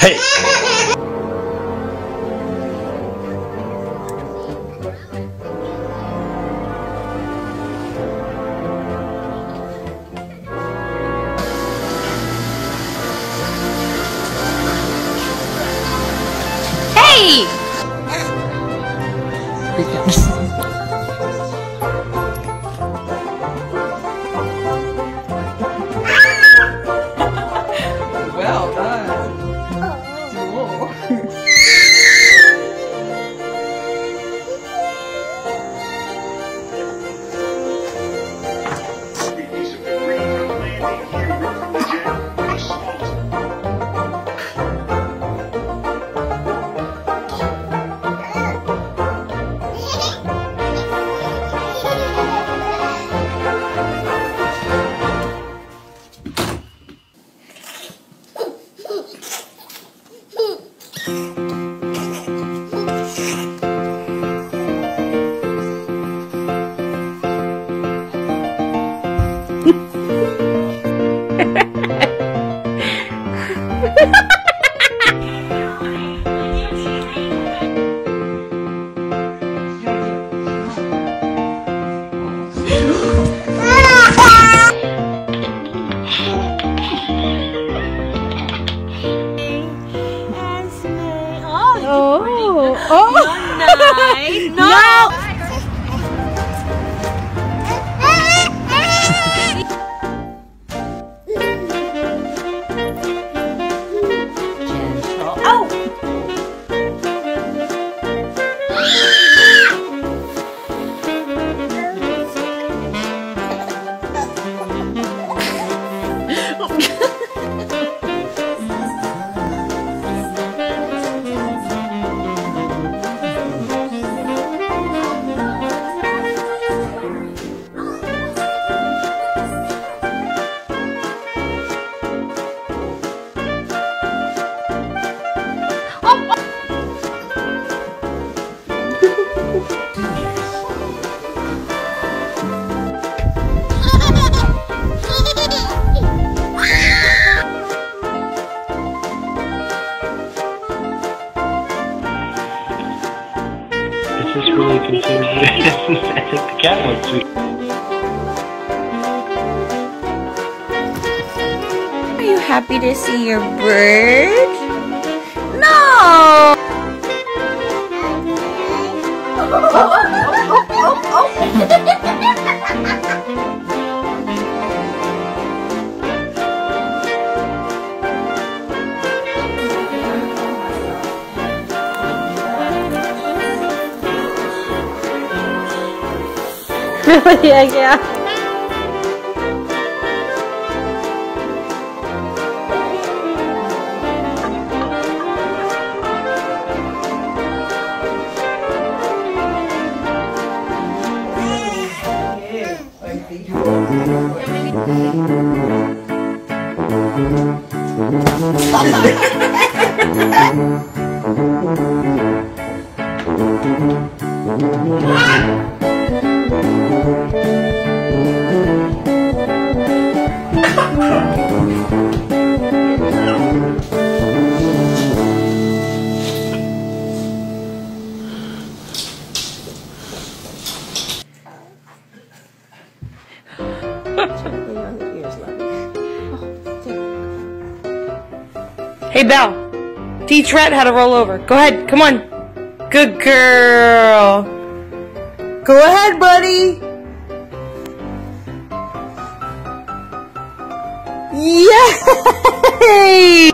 Hey! Hey! Well done. Nice. No. Gentle. Oh. This is really considered. I think the cat looks sweet. Are you happy to see your bird? No! Yeah. Hey, Belle. Teach Red how to roll over. Go ahead. Come on. Good girl. Go ahead, buddy. Yay!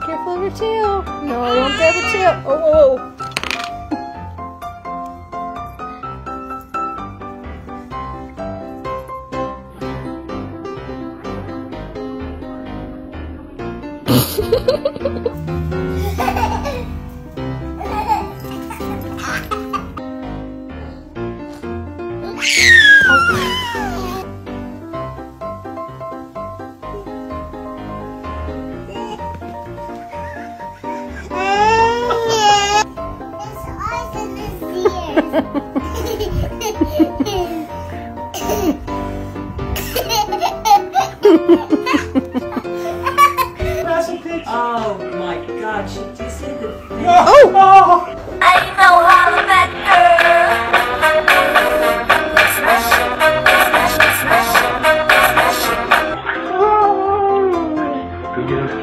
Careful of your tail. No, don't grab your tail. Oh. Oh my God! She just said the thing. Oh! I know how to bet smash it, smash it, smash Go get him.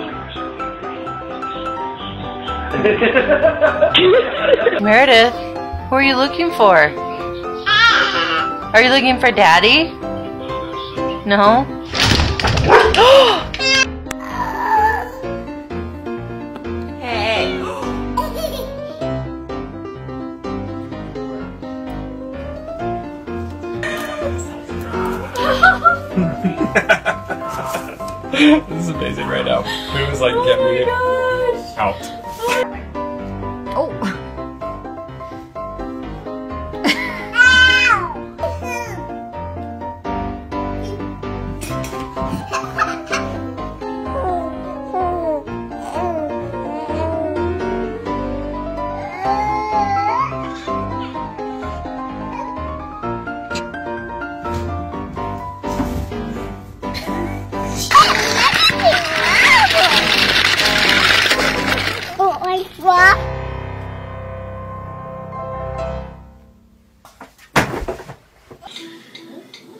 Meredith, who are you looking for? Are you looking for Daddy? No? Hey. This is amazing right now. It was like, get me out. Oh.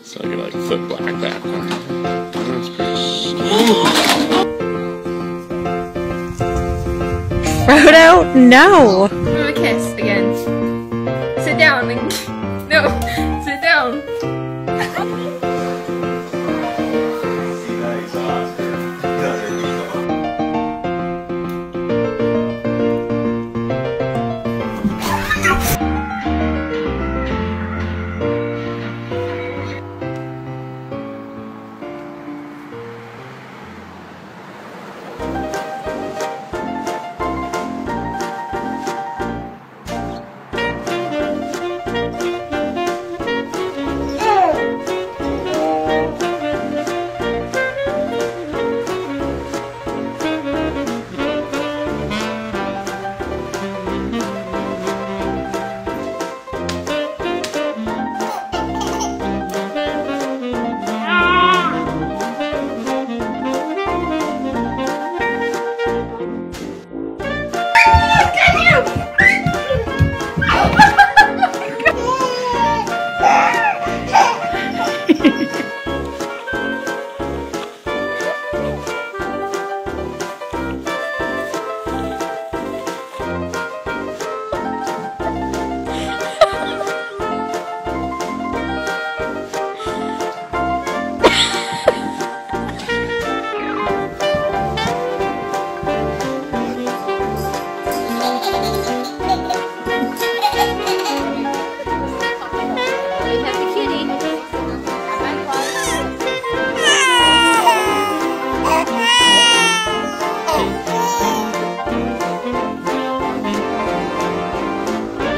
So I can like flip black back. That's pretty. Frodo, no! Give him a kiss again. Sit down. No, sit down.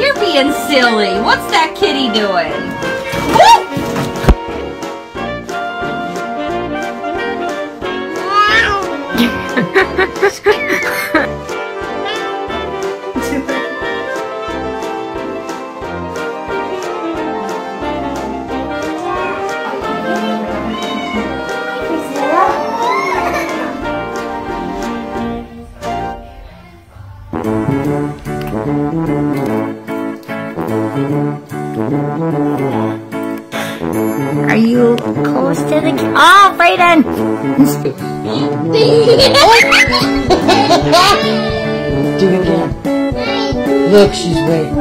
You're being silly. What's that kitty doing? Are you close to the oh, Brayden! Do it again. Look, she's waiting.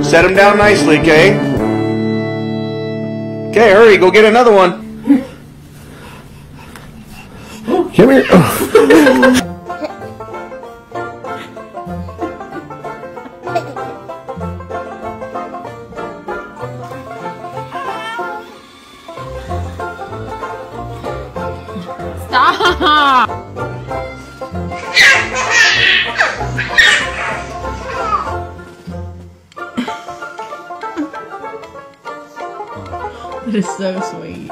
Set him down nicely, Kay. Okay, hurry, go get another one. Come here. Stop! It is so sweet.